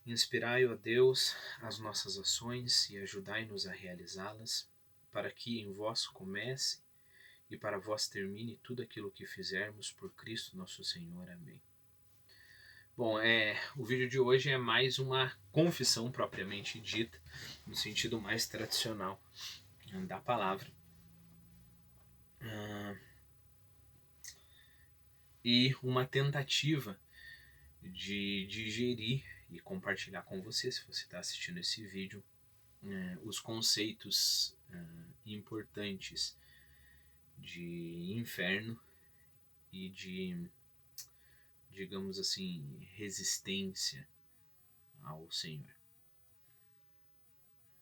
Inspirai, ó Deus, as nossas ações e ajudai-nos a realizá-las, para que em vós comece e para vós termine tudo aquilo que fizermos por Cristo nosso Senhor. Amém. Bom, o vídeo de hoje é mais uma confissão propriamente dita, no sentido mais tradicional da palavra. E uma tentativa de digerir e compartilhar com você, se você está assistindo esse vídeo, os conceitos importantes de inferno e de, digamos assim, resistência ao Senhor.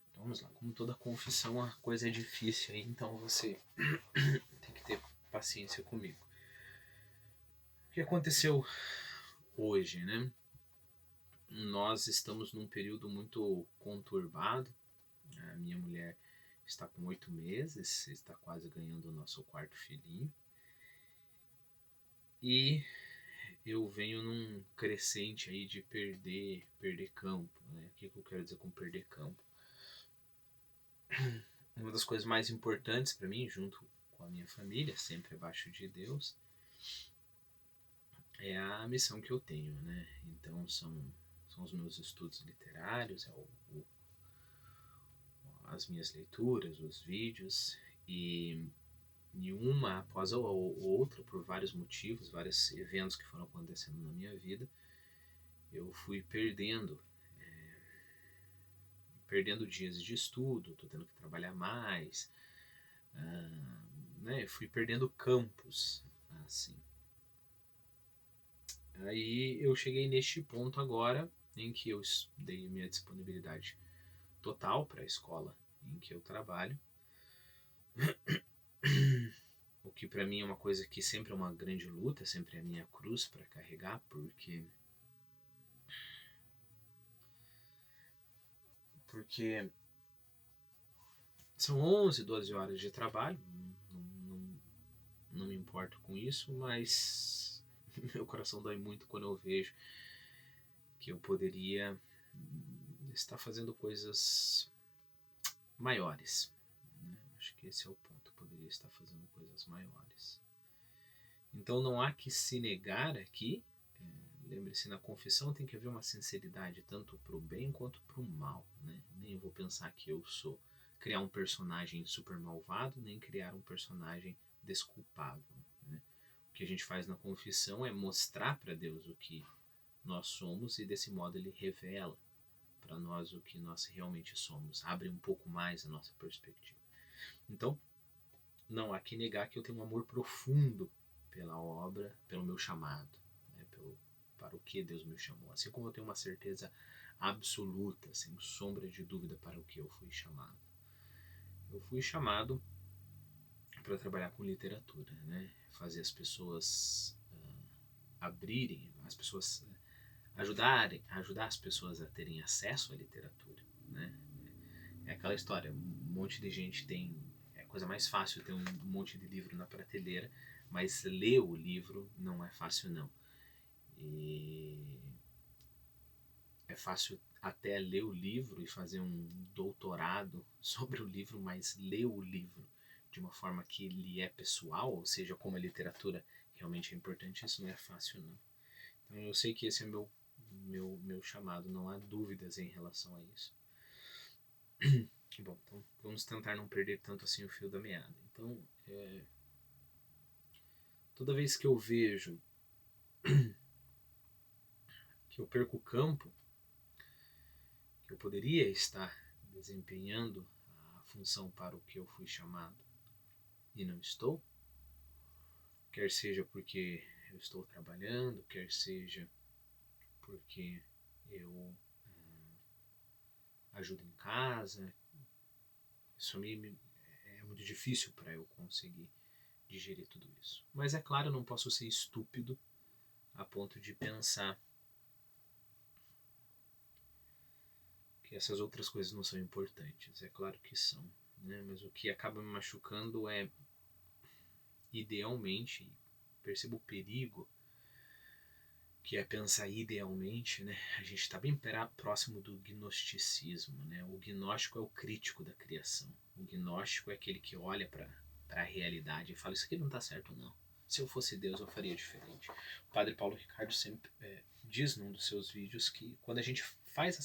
Então vamos lá, como toda confissão a coisa é difícil, então você tem que ter paciência comigo. O que aconteceu hoje, né? Nós estamos num período muito conturbado. A minha mulher está com 8 meses, está quase ganhando o nosso 4º filhinho. E eu venho num crescente aí de perder campo, né? O que eu quero dizer com perder campo? Uma das coisas mais importantes para mim, junto com a minha família, sempre abaixo de Deus, é a missão que eu tenho, né? Então são os meus estudos literários, as minhas leituras, os vídeos, e uma após a outra, por vários motivos, vários eventos que foram acontecendo na minha vida, eu fui perdendo dias de estudo, estou tendo que trabalhar mais, né? Fui perdendo campos, assim. Aí eu cheguei neste ponto agora, em que eu dei minha disponibilidade total para a escola em que eu trabalho, o que para mim é uma coisa que sempre é uma grande luta, sempre é a minha cruz para carregar, porque são 11, 12 horas de trabalho, não me importo com isso, mas meu coração dói muito quando eu vejo que eu poderia estar fazendo coisas maiores. Né? Acho que esse é o ponto, eu poderia estar fazendo coisas maiores. Então não há que se negar aqui, lembre-se, na confissão tem que haver uma sinceridade tanto para o bem quanto para o mal. Né? Nem eu vou pensar que eu sou criar um personagem super malvado, nem criar um personagem desculpável. Né? O que a gente faz na confissão é mostrar para Deus o que nós somos e desse modo ele revela para nós o que nós realmente somos, abre um pouco mais a nossa perspectiva. Então, não há que negar que eu tenho um amor profundo pela obra, pelo meu chamado, né, para o que Deus me chamou. Assim como eu tenho uma certeza absoluta, sem sombra de dúvida, para o que eu fui chamado. Eu fui chamado para trabalhar com literatura, né? Fazer as pessoas abrirem, as pessoas ajudar as pessoas a terem acesso à literatura, né? É aquela história, um monte de gente tem, é a coisa mais fácil ter um monte de livro na prateleira, mas ler o livro não é fácil não. E é fácil até ler o livro e fazer um doutorado sobre o livro, mas ler o livro de uma forma que ele é pessoal, ou seja, como a literatura realmente é importante, isso não é fácil não. Então eu sei que esse é meu chamado, não há dúvidas em relação a isso. Bom, então vamos tentar não perder tanto assim o fio da meada. Então, toda vez que eu vejo que eu perco o campo, que eu poderia estar desempenhando a função para o que eu fui chamado e não estou, quer seja porque eu estou trabalhando, quer seja porque eu ajudo em casa, isso é muito difícil para eu conseguir digerir tudo isso. Mas é claro, eu não posso ser estúpido a ponto de pensar que essas outras coisas não são importantes. É claro que são, né? Mas o que acaba me machucando é, idealmente, percebo o perigo que é pensar idealmente, né? A gente está bem próximo do gnosticismo, né? O gnóstico é o crítico da criação. O gnóstico é aquele que olha para a realidade e fala: isso aqui não está certo, não. Se eu fosse Deus, eu faria diferente. O padre Paulo Ricardo sempre diz num dos seus vídeos que quando a gente faz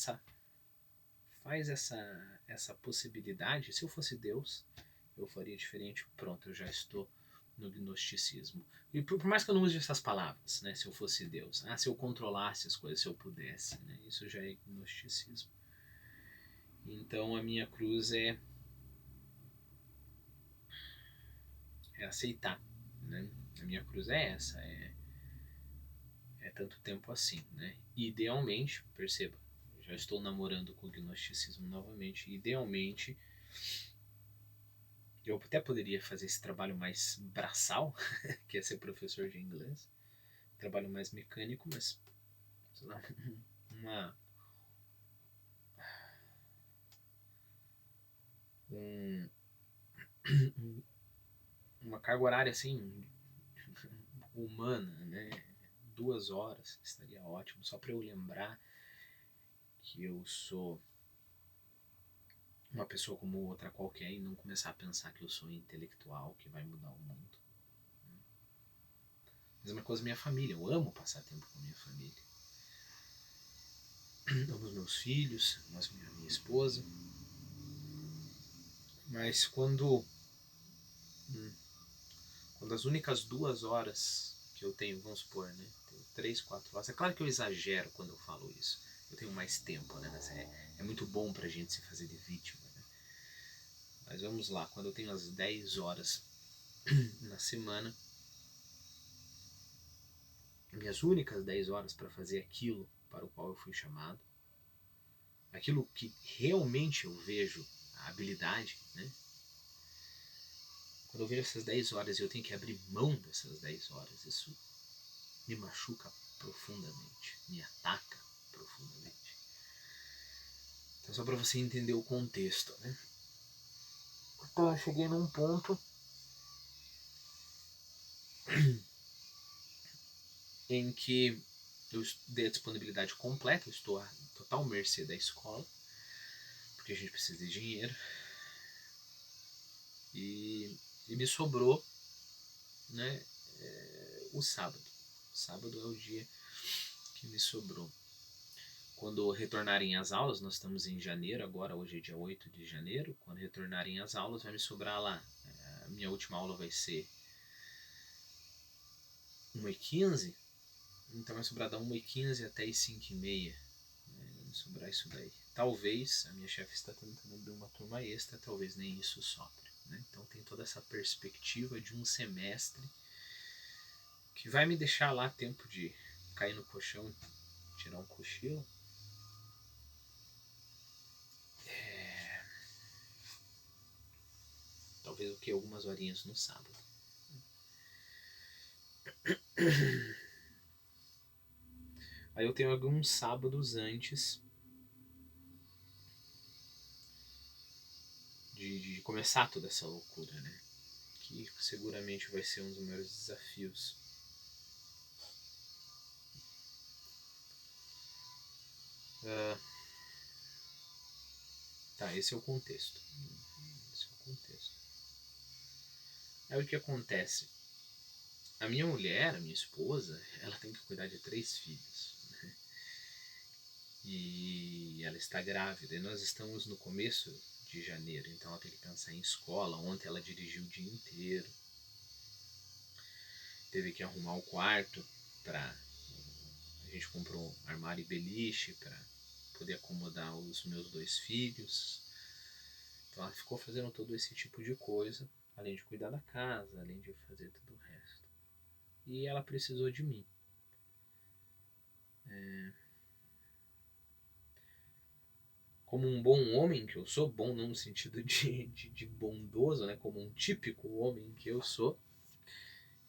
essa possibilidade, se eu fosse Deus, eu faria diferente. Pronto, eu já estou no gnosticismo. E por mais que eu não use essas palavras, né? Se eu fosse Deus, se eu controlasse as coisas, se eu pudesse, né? Isso já é gnosticismo. Então a minha cruz é aceitar, né? A minha cruz é essa, é tanto tempo assim, né? Idealmente, perceba, já estou namorando com o gnosticismo novamente. Idealmente, eu até poderia fazer esse trabalho mais braçal, que é ser professor de inglês, trabalho mais mecânico, mas sei lá, uma um, uma carga horária assim humana, né? 2 horas estaria ótimo, só para eu lembrar que eu sou uma pessoa como outra qualquer e não começar a pensar que eu sou intelectual que vai mudar o mundo. Mesma coisa minha família, eu amo passar tempo com a minha família. Amo os meus filhos, amo a minha esposa. Mas quando as únicas 2 horas que eu tenho, vamos supor, né? 3, 4 horas. É claro que eu exagero quando eu falo isso. Eu tenho mais tempo, né? Mas é muito bom pra gente se fazer de vítima, né? Mas vamos lá, quando eu tenho as 10 horas na semana, minhas únicas 10 horas para fazer aquilo para o qual eu fui chamado, aquilo que realmente eu vejo a habilidade, né? Quando eu vejo essas 10 horas e eu tenho que abrir mão dessas 10 horas, isso me machuca profundamente, me ataca profundamente. Então, só para você entender o contexto, né? Então, eu cheguei num ponto em que eu dei a disponibilidade completa, eu estou à total mercê da escola, porque a gente precisa de dinheiro, e me sobrou, né, o sábado. Sábado é o dia que me sobrou. Quando retornarem as aulas, nós estamos em janeiro agora, hoje é dia 8 de janeiro, quando retornarem as aulas vai me sobrar lá, a minha última aula vai ser 1h15, então vai sobrar da 1h15 até as 5h30, né, vai me sobrar isso daí. Talvez, a minha chefe está tentando abrir uma turma extra, talvez nem isso sobre, né? Então tem toda essa perspectiva de um semestre que vai me deixar lá tempo de cair no colchão, tirar um cochilo. Talvez o que? Algumas horinhas no sábado. Aí eu tenho alguns sábados antes de começar toda essa loucura, né? Que seguramente vai ser um dos maiores desafios. Tá, esse é o contexto. Aí o que acontece? A minha mulher, a minha esposa, ela tem que cuidar de 3 filhos. Né? E ela está grávida. E nós estamos no começo de janeiro, então ela tem que pensar em escola. Ontem ela dirigiu o dia inteiro. Teve que arrumar o quarto para... A gente comprou um armário e beliche para poder acomodar os meus 2 filhos. Então ela ficou fazendo todo esse tipo de coisa, além de cuidar da casa, além de fazer tudo o resto. E ela precisou de mim. Como um bom homem que eu sou, bom não no sentido de bondoso, né? Como um típico homem que eu sou,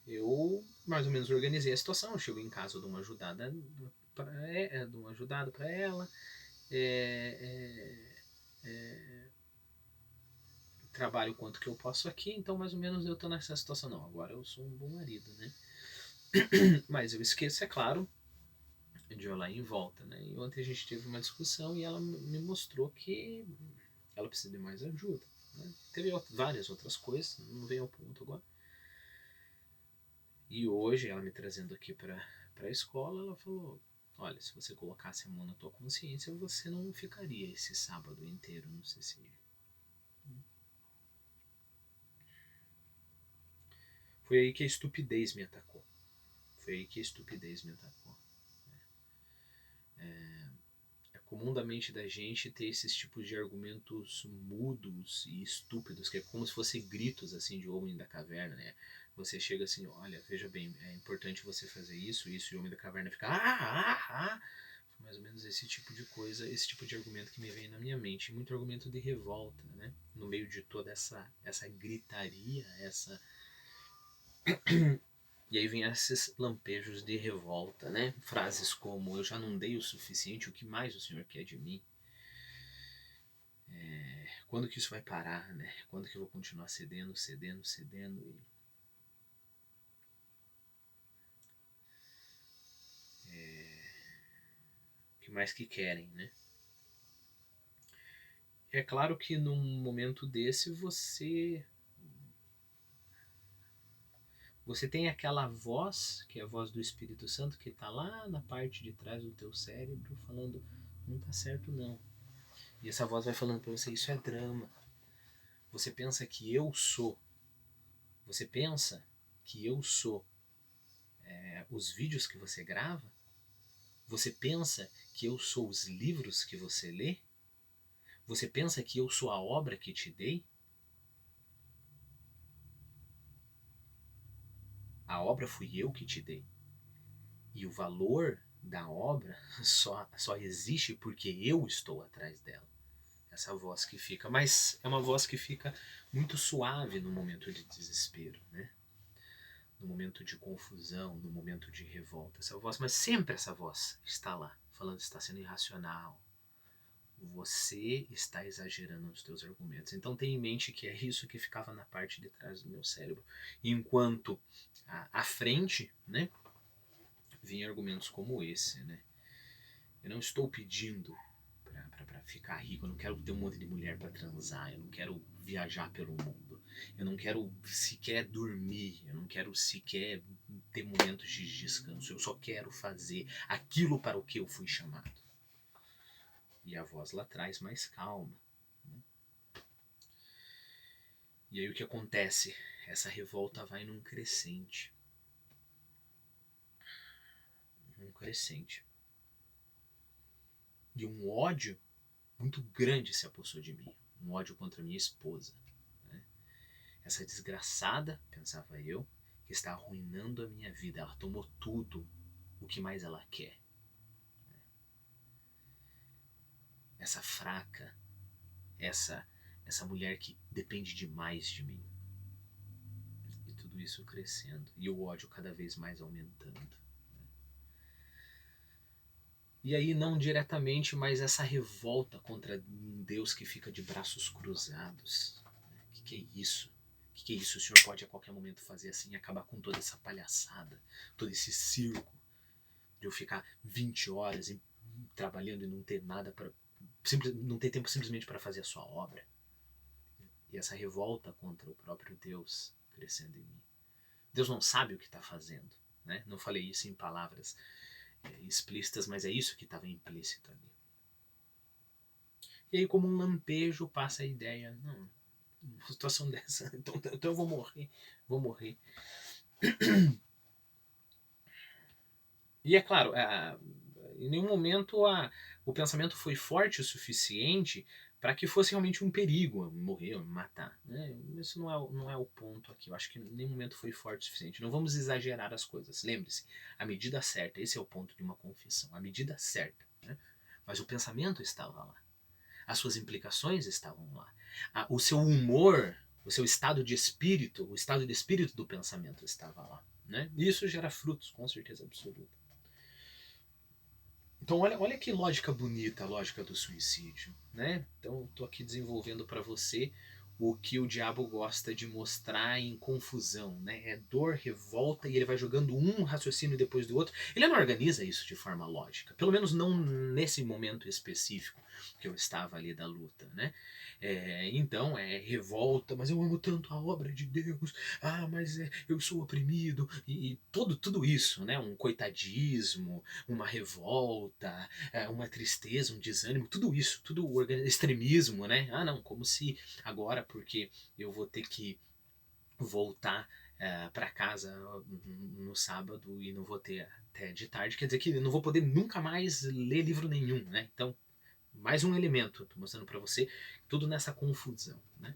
eu mais ou menos organizei a situação. Eu chego em casa, dou uma ajudada para ela, trabalho o quanto que eu posso aqui, então mais ou menos eu tô nessa situação. Não, agora eu sou um bom marido, né? Mas eu esqueço, é claro, de olhar em volta, né? E ontem a gente teve uma discussão e ela me mostrou que ela precisa de mais ajuda, né? Teve várias outras coisas, não veio ao ponto agora. E hoje, ela me trazendo aqui para a escola, ela falou: olha, se você colocasse a mão na tua consciência, você não ficaria esse sábado inteiro no CCI. Foi aí que a estupidez me atacou. Foi aí que a estupidez me atacou. É comum da mente da gente ter esses tipos de argumentos mudos e estúpidos, que é como se fossem gritos assim de homem da caverna, né? Você chega assim, olha, veja bem, é importante você fazer isso, isso, e o homem da caverna fica mais ou menos esse tipo de coisa, esse tipo de argumento que me vem na minha mente. Muito argumento de revolta, né? No meio de toda essa gritaria, essa... E aí vem esses lampejos de revolta, né? Frases como: eu já não dei o suficiente, o que mais o Senhor quer de mim? Quando que isso vai parar, né? Quando que eu vou continuar cedendo, cedendo, cedendo? O que mais que querem, né? É claro que num momento desse você tem aquela voz, que é a voz do Espírito Santo, que está lá na parte de trás do teu cérebro, falando: não tá certo não. E essa voz vai falando para você: isso é drama. Você pensa que eu sou. Você pensa que eu sou os vídeos que você grava? Você pensa que eu sou os livros que você lê? Você pensa que eu sou a obra que te dei? A obra fui eu que te dei. E o valor da obra só existe porque eu estou atrás dela. Essa voz que fica, mas é uma voz que fica muito suave no momento de desespero, né? No momento de confusão, no momento de revolta. Essa voz, mas sempre essa voz está lá, falando que está sendo irracional. Você está exagerando nos teus argumentos. Então tenha em mente que é isso que ficava na parte de trás do meu cérebro. Enquanto à frente, né, vinha argumentos como esse, né? Eu não estou pedindo para ficar rico, eu não quero ter um monte de mulher para transar, eu não quero viajar pelo mundo, eu não quero sequer dormir, eu não quero sequer ter momentos de descanso, eu só quero fazer aquilo para o que eu fui chamado. E a voz lá atrás mais calma. Né? E aí o que acontece? Essa revolta vai num crescente. Num crescente. E um ódio muito grande se apossou de mim. Um ódio contra minha esposa. Né? Essa desgraçada, pensava eu, que está arruinando a minha vida. Ela tomou tudo o que mais ela quer. Essa fraca, essa mulher que depende demais de mim. E tudo isso crescendo. E o ódio cada vez mais aumentando. E aí, não diretamente, mas essa revolta contra um Deus que fica de braços cruzados. O que é isso? O que é isso? O Senhor pode a qualquer momento fazer assim e acabar com toda essa palhaçada, todo esse circo de eu ficar 20 horas trabalhando e não ter nada para. Não ter tempo simplesmente para fazer a sua obra. E essa revolta contra o próprio Deus crescendo em mim. Deus não sabe o que está fazendo. Né? Não falei isso em palavras explícitas, mas é isso que estava implícito ali. E aí, como um lampejo, passa a ideia: não, uma situação dessa, então eu vou morrer. E é claro, em nenhum momento o pensamento foi forte o suficiente para que fosse realmente um perigo morrer ou me matar. Né? Isso não é o ponto aqui. Eu acho que em nenhum momento foi forte o suficiente. Não vamos exagerar as coisas. Lembre-se, a medida certa, esse é o ponto de uma confissão, a medida certa. Né? Mas o pensamento estava lá. As suas implicações estavam lá. O seu humor, o seu estado de espírito, o estado de espírito do pensamento estava lá. Né? E isso gera frutos, com certeza absoluta. Então olha que lógica bonita, a lógica do suicídio, né? Então estou aqui desenvolvendo para você o que o diabo gosta de mostrar em confusão, né? É dor, revolta, e ele vai jogando um raciocínio depois do outro. Ele não organiza isso de forma lógica, pelo menos não nesse momento específico que eu estava ali da luta, né? Então é revolta, mas eu amo tanto a obra de Deus, mas eu sou oprimido, e tudo isso, né? Um coitadismo, uma revolta, uma tristeza, um desânimo, tudo isso, tudo extremismo, né? Não, como se agora, porque eu vou ter que voltar para casa no sábado e não vou ter até de tarde, quer dizer que eu não vou poder nunca mais ler livro nenhum, né? Então, mais um elemento, estou mostrando para você, tudo nessa confusão, né?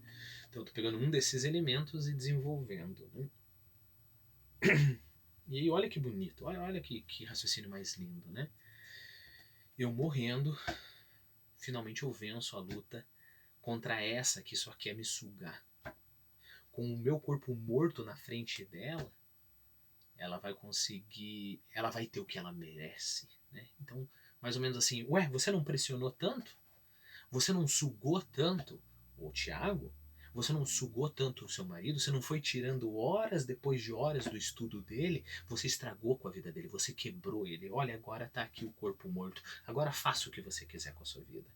Então, eu tô pegando um desses elementos e desenvolvendo, né? E olha que bonito, olha que raciocínio mais lindo, né? Eu morrendo, finalmente eu venço a luta contra essa que só quer me sugar. Com o meu corpo morto na frente dela, ela vai conseguir, ela vai ter o que ela merece, né? Então, mais ou menos assim, você não pressionou tanto? Você não sugou tanto o Tiago? Você não sugou tanto o seu marido? Você não foi tirando horas depois de horas do estudo dele? Você estragou com a vida dele, você quebrou ele. Olha, agora tá aqui o corpo morto. Agora faça o que você quiser com a sua vida.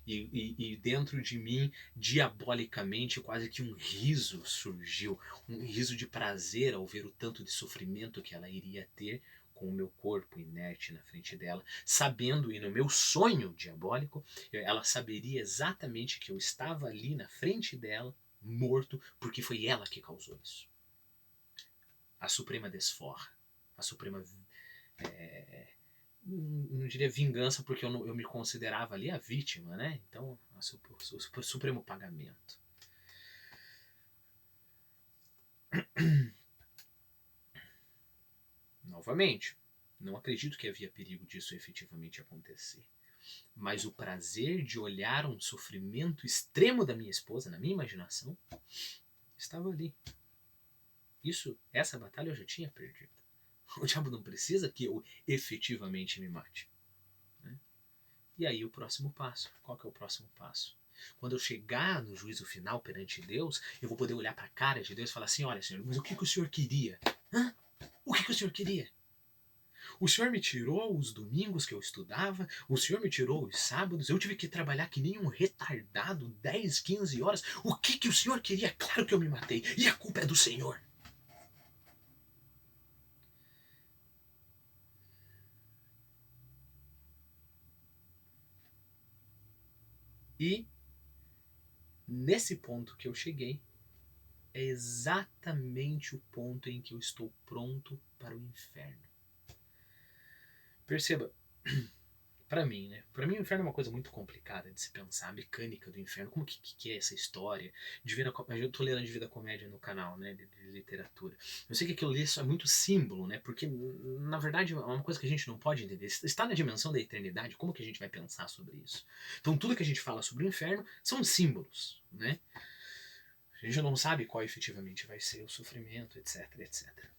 E dentro de mim, diabolicamente, quase que um riso surgiu. Um riso de prazer ao ver o tanto de sofrimento que ela iria ter com o meu corpo inerte na frente dela, sabendo, e no meu sonho diabólico, ela saberia exatamente que eu estava ali na frente dela, morto, porque foi ela que causou isso. A suprema desforra, a suprema, não diria vingança, porque eu me considerava ali a vítima, né? Então, o supremo pagamento. Novamente, não acredito que havia perigo disso efetivamente acontecer. Mas o prazer de olhar um sofrimento extremo da minha esposa, na minha imaginação, estava ali. Essa batalha eu já tinha perdido. O diabo não precisa que eu efetivamente me mate, né? E aí o próximo passo. Qual que é o próximo passo? Quando eu chegar no juízo final perante Deus, eu vou poder olhar para a cara de Deus e falar assim: olha, Senhor, mas o que o Senhor queria? O que o Senhor queria? O Senhor me tirou os domingos que eu estudava, o Senhor me tirou os sábados, eu tive que trabalhar que nem um retardado 10, 15 horas. O que o Senhor queria? Claro que eu me matei. E a culpa é do Senhor. E nesse ponto que eu cheguei, é exatamente o ponto em que eu estou pronto para o inferno. Perceba, para mim, né? Para mim o inferno é uma coisa muito complicada de se pensar, a mecânica do inferno, como que é essa história? Eu tô lendo Divina Comédia no canal, né, de literatura. Eu sei que aquilo ali é muito símbolo, né? Porque na verdade é uma coisa que a gente não pode entender. Está na dimensão da eternidade, como que a gente vai pensar sobre isso? Então tudo que a gente fala sobre o inferno são símbolos, né? A gente não sabe qual efetivamente vai ser o sofrimento, etc, etc.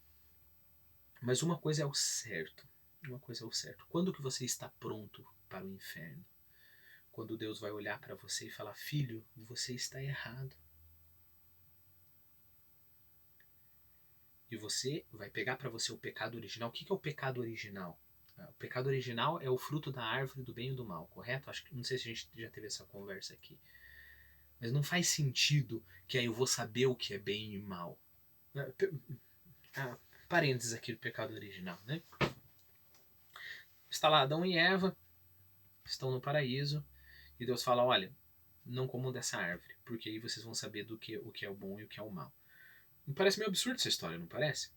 Mas uma coisa é o certo. Uma coisa é o certo. Quando que você está pronto para o inferno? Quando Deus vai olhar para você e falar: filho, você está errado. E você vai pegar para você o pecado original. O que é o pecado original? O pecado original é o fruto da árvore do bem e do mal, correto? Não sei se a gente já teve essa conversa aqui. Mas não faz sentido que aí eu vou saber o que é bem e mal. Parênteses aqui do pecado original, né? Está lá Adão e Eva, estão no paraíso, e Deus fala: olha, não comam dessa árvore, porque aí vocês vão saber o que é o bom e o que é o mal. Não parece meio absurdo essa história, não parece?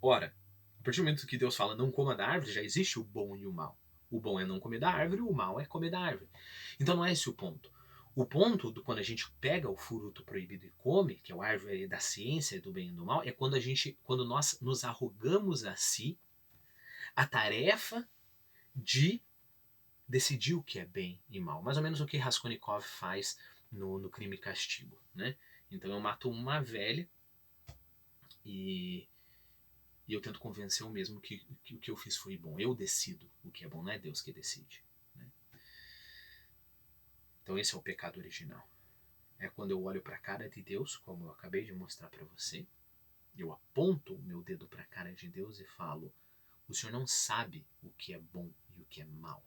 Ora, a partir do momento que Deus fala não coma da árvore, já existe o bom e o mal. O bom é não comer da árvore, o mal é comer da árvore. Então não é esse o ponto. O ponto do quando a gente pega o fruto proibido e come, que é a árvore da ciência do bem e do mal, é quando nós nos arrogamos a si a tarefa de decidir o que é bem e mal. Mais ou menos o que Raskolnikov faz no Crime e Castigo, né? Então eu mato uma velha e eu tento convencer o mesmo que o que eu fiz foi bom. Eu decido o que é bom, não é Deus que decide, né? Então esse é o pecado original. é quando eu olho para a cara de Deus, como eu acabei de mostrar para você. Eu aponto o meu dedo para a cara de Deus e falo: o Senhor não sabe o que é bom e o que é mal.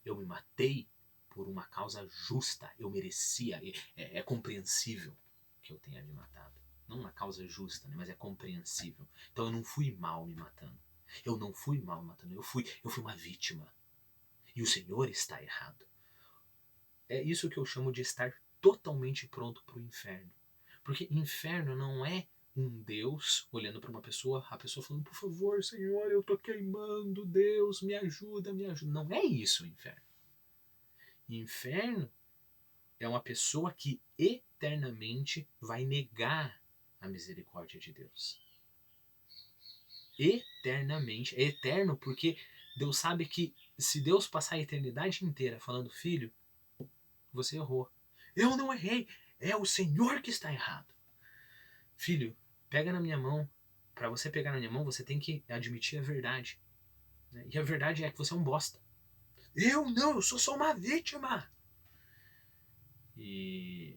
Eu me matei por uma causa justa. Eu merecia. É compreensível que eu tenha me matado. Não uma causa justa, né, mas é compreensível. Então eu não fui mal me matando. Eu não fui mal me matando. Eu fui uma vítima. E o Senhor está errado. É isso que eu chamo de estar totalmente pronto para o inferno. Porque inferno não é um Deus olhando para uma pessoa, a pessoa falando: por favor, Senhor, eu tô queimando, Deus, me ajuda, me ajuda. Não é isso o inferno. Inferno é uma pessoa que eternamente vai negar a misericórdia de Deus. Eternamente. É eterno porque Deus sabe que se Deus passar a eternidade inteira falando: filho, você errou. Eu não errei. É o Senhor que está errado. Filho, pega na minha mão. Para você pegar na minha mão, você tem que admitir a verdade. E a verdade é que você é um bosta. Eu sou só uma vítima. E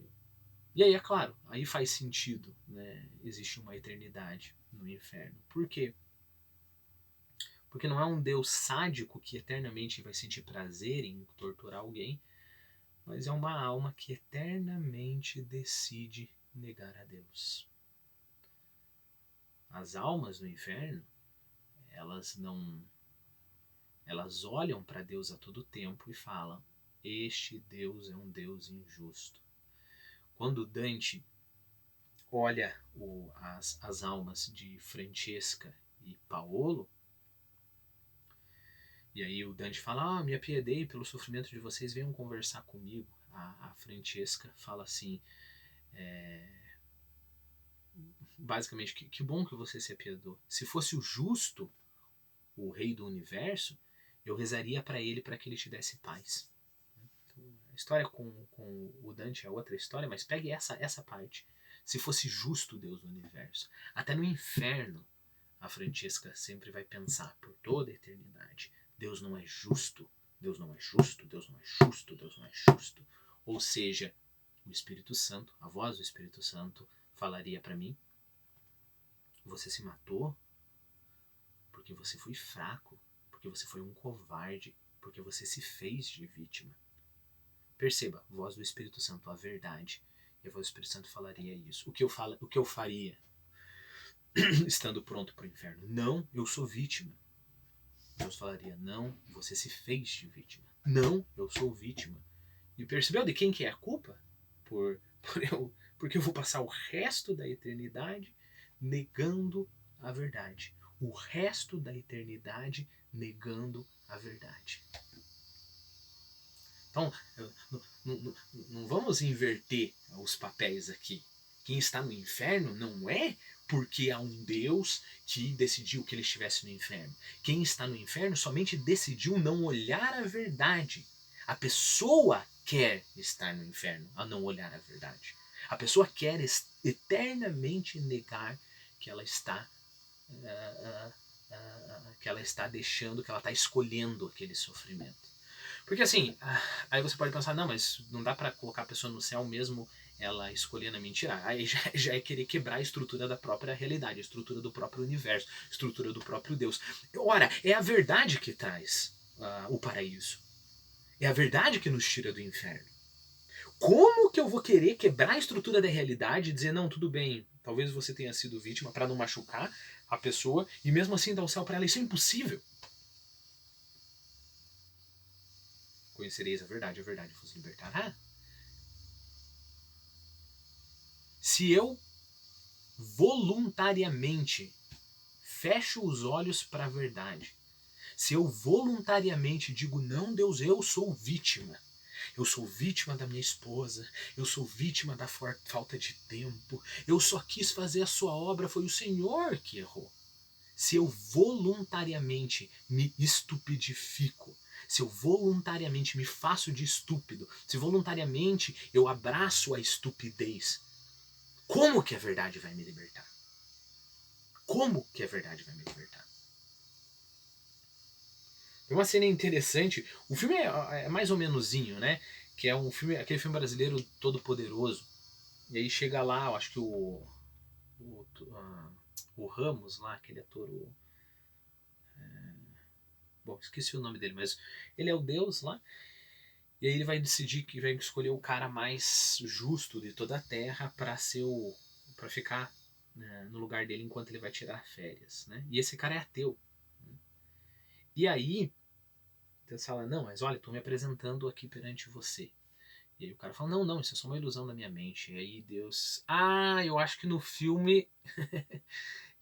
aí, é claro, aí faz sentido, né? Existe uma eternidade no inferno. Por quê? Porque não é um Deus sádico que eternamente vai sentir prazer em torturar alguém, mas é uma alma que eternamente decide negar a Deus. As almas no inferno, elas não, elas olham para Deus a todo tempo e falam: este Deus é um Deus injusto. Quando Dante olha as almas de Francesca e Paolo, e aí o Dante fala: me apiedei pelo sofrimento de vocês, venham conversar comigo. A Francesca fala assim, basicamente, que bom que você se apiedou. Se fosse o justo, o rei do universo, eu rezaria para ele para que ele te desse paz. Então, a história com o Dante é outra história, mas pegue essa parte. Se fosse justo o Deus do universo, até no inferno, a Francesca sempre vai pensar por toda a eternidade: Deus não é justo, Deus não é justo, Deus não é justo, Deus não é justo. Ou seja, o Espírito Santo, a voz do Espírito Santo, falaria para mim: você se matou porque você foi fraco, porque você foi um covarde, porque você se fez de vítima. Perceba, voz do Espírito Santo, a verdade. E a voz do Espírito Santo falaria isso. O que eu faria estando pronto para o inferno? Não, eu sou vítima. Deus falaria: não, você se fez de vítima. Não, eu sou vítima. E percebeu de quem que é a culpa? Porque eu vou passar o resto da eternidade negando a verdade. O resto da eternidade negando a verdade. Então, não vamos inverter os papéis aqui. Quem está no inferno não é porque há um Deus que decidiu que ele estivesse no inferno. Quem está no inferno somente decidiu não olhar a verdade. A pessoa quer estar no inferno a não olhar a verdade. A pessoa quer eternamente negar que ela está deixando, que ela está escolhendo aquele sofrimento. Porque assim, aí você pode pensar: não, mas não dá para colocar a pessoa no céu mesmo ela escolhendo a mentira. Aí já é querer quebrar a estrutura da própria realidade, a estrutura do próprio universo, a estrutura do próprio Deus. Ora, é a verdade que traz o paraíso. É a verdade que nos tira do inferno. Como que eu vou querer quebrar a estrutura da realidade e dizer: não, tudo bem, talvez você tenha sido vítima, para não machucar a pessoa, e mesmo assim dar o céu para ela? Isso é impossível. Conhecereis a verdade vos libertará. Se eu voluntariamente fecho os olhos para a verdade, se eu voluntariamente digo: não, Deus, eu sou vítima, eu sou vítima da minha esposa, eu sou vítima da falta de tempo, eu só quis fazer a sua obra, foi o Senhor que errou. Se eu voluntariamente me estupidifico, se eu voluntariamente me faço de estúpido, se voluntariamente eu abraço a estupidez, como que a verdade vai me libertar? Como que a verdade vai me libertar? Tem uma cena interessante, o filme é mais ou menosinho, né? que é um filme, aquele filme brasileiro Todo Poderoso. E aí chega lá, eu acho que o Ramos lá, aquele ator, bom, esqueci o nome dele, mas ele é o Deus lá. E aí ele vai decidir que vai escolher o cara mais justo de toda a Terra para ser para ficar, né, no lugar dele enquanto ele vai tirar férias, né? E esse cara é ateu. Né? E aí Deus fala, não, mas olha, estou me apresentando aqui perante você. E aí o cara fala, não, não, isso é só uma ilusão da minha mente. E aí Deus, eu acho que no filme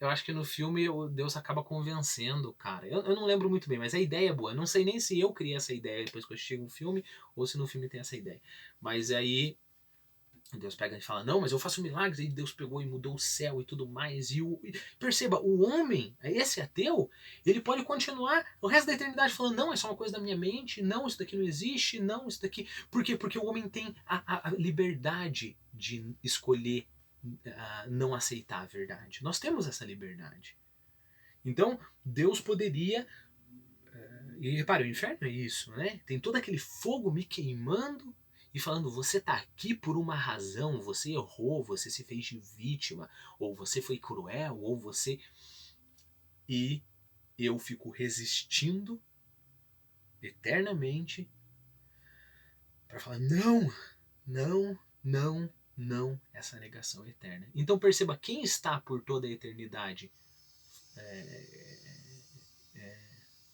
eu acho que no filme o Deus acaba convencendo o cara. Eu não lembro muito bem, mas a ideia é boa. Eu não sei nem se eu criei essa ideia depois que eu assisti o filme, ou se no filme tem essa ideia. Mas aí Deus pega e fala, não, mas eu faço milagres. Aí Deus pegou e mudou o céu e tudo mais. Perceba, o homem, esse ateu, ele pode continuar o resto da eternidade falando, não, é só uma coisa da minha mente, não, isso daqui não existe, não, isso daqui... Por quê? Porque o homem tem a liberdade de escolher não aceitar a verdade. Nós temos essa liberdade. Então, Deus poderia... E repare, o inferno é isso, né? Tem todo aquele fogo me queimando e falando, você tá aqui por uma razão, você errou, você se fez de vítima, ou você foi cruel, ou você... E eu fico resistindo eternamente para falar, não, não, não, não, essa negação eterna. Então perceba, quem está por toda a eternidade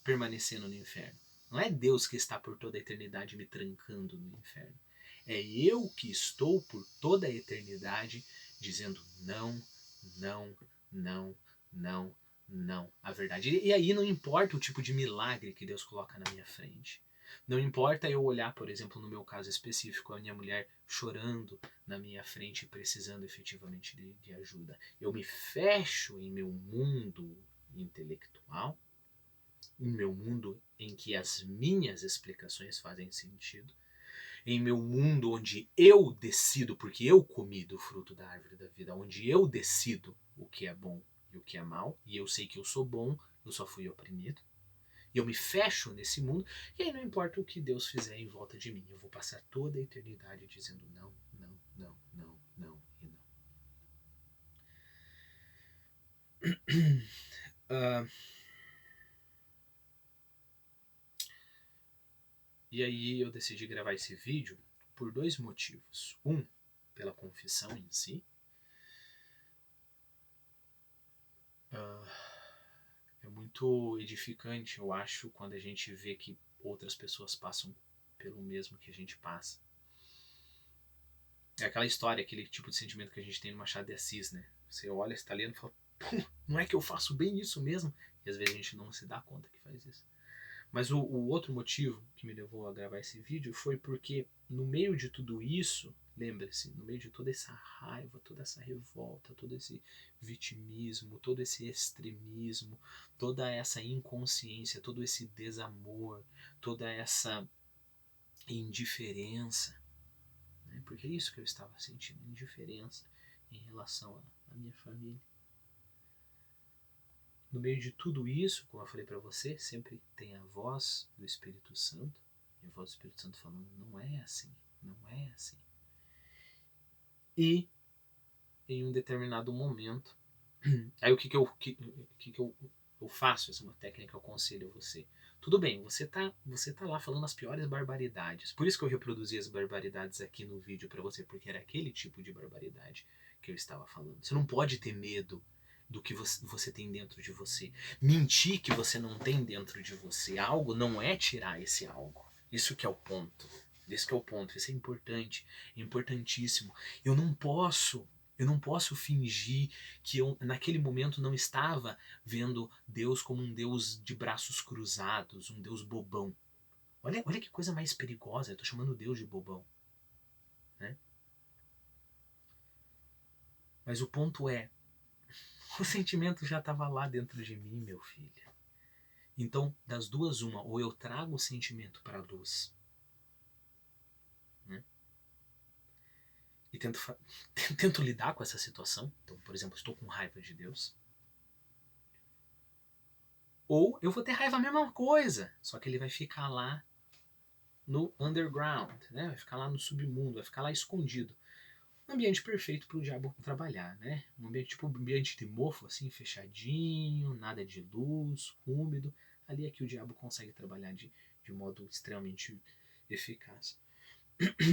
permanecendo no inferno? Não é Deus que está por toda a eternidade me trancando no inferno. É eu que estou por toda a eternidade dizendo não, não, não, não, não. A verdade. E aí não importa o tipo de milagre que Deus coloca na minha frente. Não importa eu olhar, por exemplo, no meu caso específico, a minha mulher chorando na minha frente, precisando efetivamente de ajuda. Eu me fecho em meu mundo intelectual, em meu mundo em que as minhas explicações fazem sentido, em meu mundo onde eu decido, porque eu comi do fruto da árvore da vida, onde eu decido o que é bom e o que é mal, e eu sei que eu sou bom, eu só fui oprimido, e eu me fecho nesse mundo, e aí não importa o que Deus fizer em volta de mim, eu vou passar toda a eternidade dizendo não, não, não, não, não e não. E aí eu decidi gravar esse vídeo por dois motivos. Um, pela confissão em si. É muito edificante, eu acho, quando a gente vê que outras pessoas passam pelo mesmo que a gente passa. É aquela história, aquele tipo de sentimento que a gente tem no Machado de Assis, né? Você olha, você tá lendo e fala, não é que eu faço bem isso mesmo? E às vezes a gente não se dá conta que faz isso. Mas o outro motivo que me levou a gravar esse vídeo foi porque no meio de tudo isso, lembre-se, no meio de toda essa raiva, toda essa revolta, todo esse vitimismo, todo esse extremismo, toda essa inconsciência, todo esse desamor, toda essa indiferença, né? Porque é isso que eu estava sentindo, indiferença em relação à minha família. No meio de tudo isso, como eu falei para você, sempre tem a voz do Espírito Santo, e a voz do Espírito Santo falando, não é assim, não é assim. E em um determinado momento, aí o que eu faço? Essa é uma técnica que eu aconselho a você. Tudo bem, você tá lá falando as piores barbaridades. Por isso que eu reproduzi as barbaridades aqui no vídeo para você, porque era aquele tipo de barbaridade que eu estava falando. Você não pode ter medo do que você tem dentro de você. Mentir que você não tem dentro de você algo não é tirar esse algo. Isso que é o ponto. Esse que é o ponto. Isso é importante, é importantíssimo. Eu não posso fingir que eu naquele momento não estava vendo Deus como um Deus de braços cruzados, um Deus bobão. Olha que coisa mais perigosa, eu estou chamando Deus de bobão. Né? Mas o ponto é, o sentimento já estava lá dentro de mim, meu filho. Então, das duas, uma, ou eu trago o sentimento para a luz, né? E tento lidar com essa situação. Então, por exemplo, estou com raiva de Deus. Ou eu vou ter raiva a mesma coisa, só que ele vai ficar lá no underground, né? Vai ficar lá no submundo, vai ficar lá escondido. Um ambiente perfeito para o diabo trabalhar, né? Um ambiente tipo um ambiente de mofo, assim, fechadinho, nada de luz, úmido. Ali é que o diabo consegue trabalhar de modo extremamente eficaz.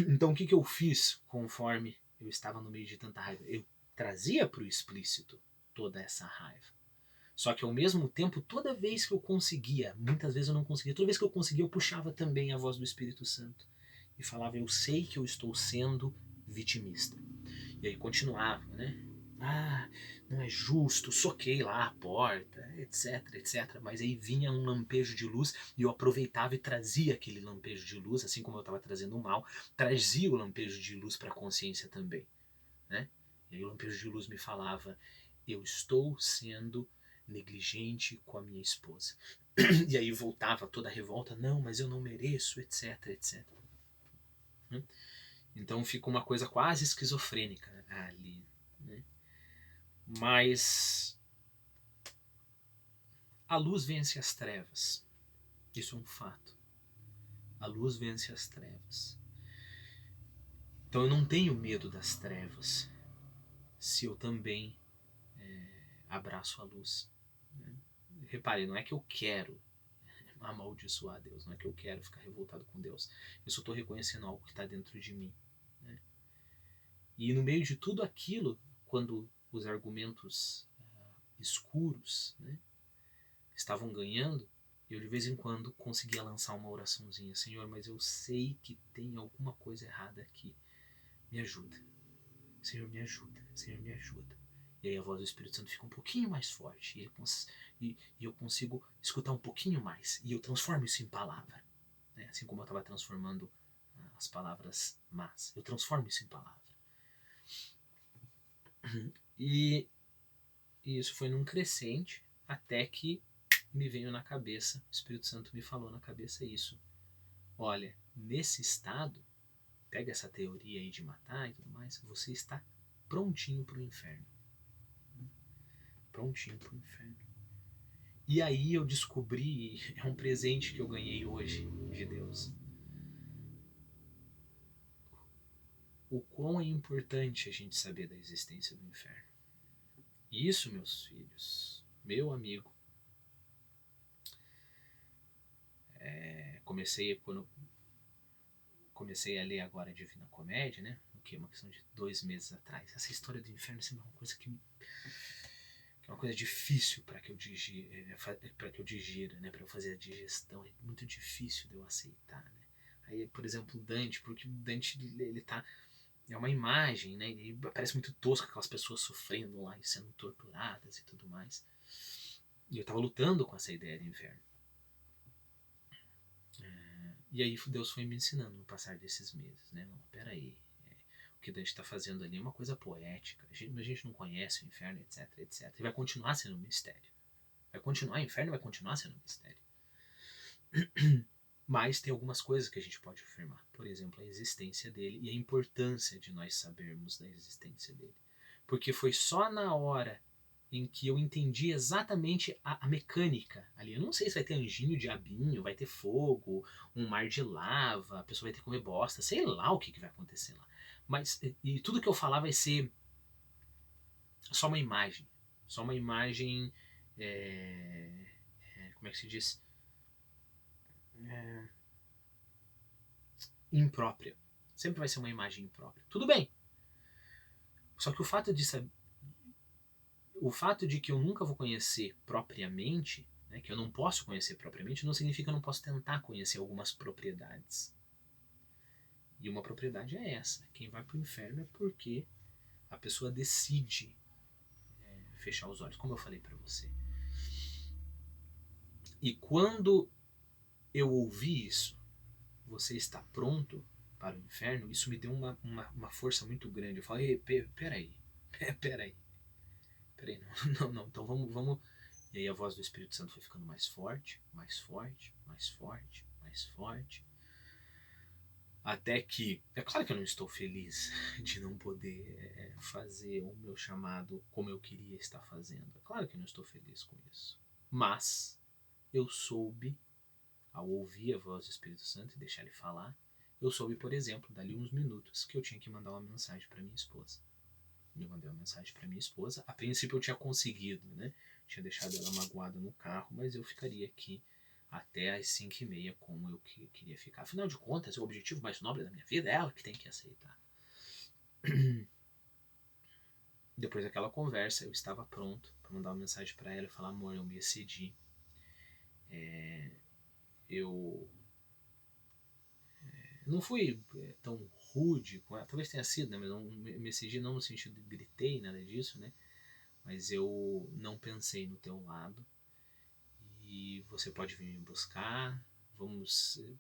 Então o que eu fiz conforme eu estava no meio de tanta raiva? Eu trazia para o explícito toda essa raiva. Só que ao mesmo tempo, toda vez que eu conseguia, muitas vezes eu não conseguia, toda vez que eu conseguia, eu puxava também a voz do Espírito Santo e falava: eu sei que eu estou sendo vitimista. E aí continuava, né? Ah, não é justo, soquei lá a porta, etc, etc. Mas aí vinha um lampejo de luz e eu aproveitava e trazia aquele lampejo de luz, assim como eu estava trazendo o mal, trazia o lampejo de luz para a consciência também, né? E aí o lampejo de luz me falava: eu estou sendo negligente com a minha esposa. E aí voltava toda a revolta: não, mas eu não mereço, etc, etc. Então fica uma coisa quase esquizofrênica ali, né? Mas a luz vence as trevas. Isso é um fato. A luz vence as trevas. Então eu não tenho medo das trevas se eu também abraço a luz. Né? Repare, não é que eu quero amaldiçoar Deus, não é que eu quero ficar revoltado com Deus. Eu só estou reconhecendo algo que está dentro de mim. Né? E no meio de tudo aquilo, quando os argumentos escuros, né, estavam ganhando, eu de vez em quando conseguia lançar uma oraçãozinha: Senhor, mas eu sei que tem alguma coisa errada aqui. Me ajuda. Senhor, me ajuda. Senhor, me ajuda. E aí a voz do Espírito Santo fica um pouquinho mais forte. E eu consigo escutar um pouquinho mais. E eu transformo isso em palavra. Né? Assim como eu estava transformando as palavras más. Eu transformo isso em palavra. E isso foi num crescente até que me veio na cabeça, o Espírito Santo me falou na cabeça isso. Olha, nesse estado, pega essa teoria aí de matar e tudo mais, você está prontinho para o inferno. Prontinho para o inferno. E aí eu descobri, é um presente que eu ganhei hoje de Deus, o quão é importante a gente saber da existência do inferno. E isso, meus filhos, meu amigo, quando comecei a ler agora a Divina Comédia, né? O que? Uma questão de 2 meses atrás. Essa história do inferno é uma coisa que é uma coisa difícil para que eu digira, né? Para eu fazer a digestão, é muito difícil de eu aceitar, né? Aí, por exemplo, Dante, porque Dante ele tá é uma imagem, né? E parece muito tosco aquelas pessoas sofrendo lá e sendo torturadas e tudo mais. E eu estava lutando com essa ideia de inferno. E aí Deus foi me ensinando no passar desses meses, né? Não, peraí, o que Dante está fazendo ali é uma coisa poética. A gente não conhece o inferno, etc, etc. E vai continuar sendo um mistério. Vai continuar, o inferno vai continuar sendo um mistério. Mas tem algumas coisas que a gente pode afirmar. Por exemplo, a existência dele e a importância de nós sabermos da existência dele. Porque foi só na hora em que eu entendi exatamente a mecânica ali. Eu não sei se vai ter anjinho, diabinho, vai ter fogo, um mar de lava, a pessoa vai ter que comer bosta, sei lá o que vai acontecer lá. Mas e tudo que eu falar vai ser só uma imagem. Só uma imagem. Como é que se diz? É, imprópria. Sempre vai ser uma imagem imprópria. Tudo bem. Só que o fato de que eu nunca vou conhecer propriamente, né, que eu não posso conhecer propriamente, não significa que eu não posso tentar conhecer algumas propriedades. E uma propriedade é essa: quem vai para o inferno é porque a pessoa decide fechar os olhos, como eu falei para você. E quando eu ouvi isso, você está pronto para o inferno, isso me deu uma força muito grande. Eu falei: peraí, peraí, não, então vamos. E aí a voz do Espírito Santo foi ficando mais forte, mais forte, mais forte, mais forte. Até que, é claro que eu não estou feliz de não poder fazer o meu chamado como eu queria estar fazendo. É claro que eu não estou feliz com isso. Mas eu soube ao ouvir a voz do Espírito Santo e deixar ele falar, eu soube, por exemplo, dali uns minutos, que eu tinha que mandar uma mensagem para minha esposa. Eu mandei uma mensagem para minha esposa. A princípio eu tinha conseguido, né? Tinha deixado ela magoada no carro, mas eu ficaria aqui até às 5h30, como eu queria ficar. Afinal de contas, o objetivo mais nobre da minha vida é ela que tem que aceitar. Depois daquela conversa, eu estava pronto para mandar uma mensagem para ela e falar: amor, eu me excedi. Eu não fui tão rude com ela, talvez tenha sido, né? Mas não me excedi não no sentido de gritei, nada disso, né? Mas eu não pensei no teu lado e você pode vir me buscar,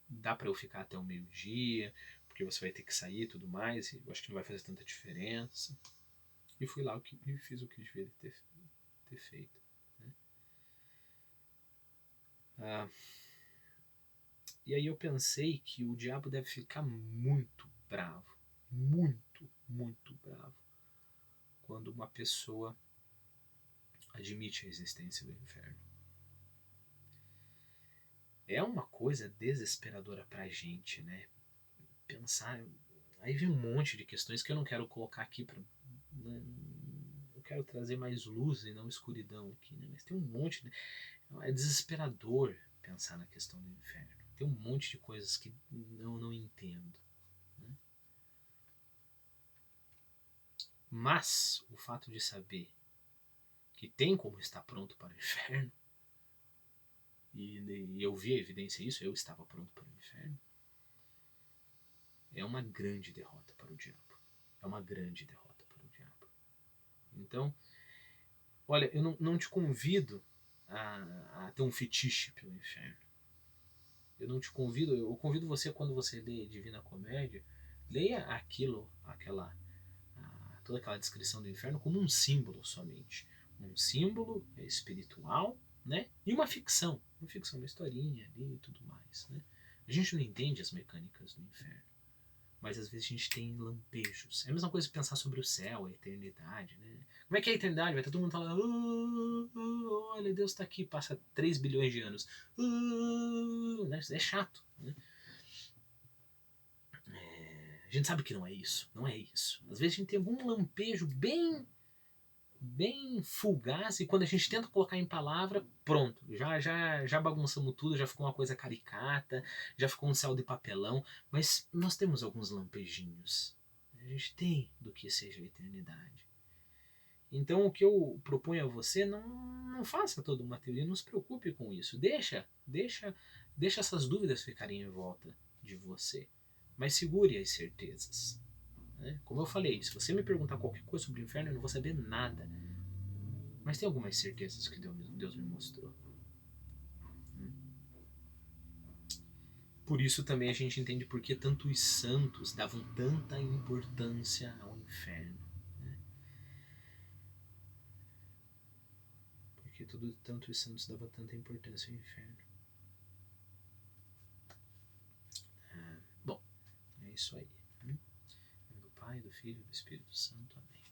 dá para eu ficar até o meio-dia, porque você vai ter que sair e tudo mais, e eu acho que não vai fazer tanta diferença. E fui lá e fiz o que devia ter feito. Né? E aí eu pensei que o diabo deve ficar muito bravo, muito bravo, quando uma pessoa admite a existência do inferno. É uma coisa desesperadora pra gente, né? Pensar. Aí vem um monte de questões que eu não quero colocar aqui pra. Né? Eu quero trazer mais luz e não escuridão aqui, né? Mas tem um monte. Né? É desesperador pensar na questão do inferno. Tem um monte de coisas que eu não entendo. Né? Mas o fato de saber que tem como estar pronto para o inferno, e eu vi a evidência disso, eu estava pronto para o inferno, é uma grande derrota para o diabo. É uma grande derrota para o diabo. Então, olha, eu não te convido a ter um fetiche pelo inferno. Eu não te convido, eu convido você, quando você lê Divina Comédia, leia toda aquela descrição do inferno como um símbolo somente. Um símbolo espiritual, né? E uma ficção. Uma historinha ali e tudo mais. Né? A gente não entende as mecânicas do inferno. Mas às vezes a gente tem lampejos. É a mesma coisa que pensar sobre o céu, a eternidade, né? Como é que é a eternidade? Vai estar todo mundo falando: olha, Deus está aqui, passa 3 bilhões de anos. Né? É chato. Né? A gente sabe que não é isso. Não é isso. Às vezes a gente tem algum lampejo bem fugaz, e quando a gente tenta colocar em palavra, pronto, já bagunçamos tudo, já ficou uma coisa caricata, já ficou um céu de papelão, mas nós temos alguns lampejinhos. A gente tem do que seja a eternidade. Então o que eu proponho a você, não faça toda uma teoria, não se preocupe com isso. Deixa essas dúvidas ficarem em volta de você. Mas segure as certezas. Né? Como eu falei, se você me perguntar qualquer coisa sobre o inferno, eu não vou saber nada. Mas tem algumas certezas que Deus me mostrou. Por isso também a gente entende por que tantos santos davam tanta importância ao inferno. Né? Porque tantos santos davam tanta importância ao inferno. Bom, é isso aí. Em nome do Pai, do Filho e do Espírito Santo. Amém.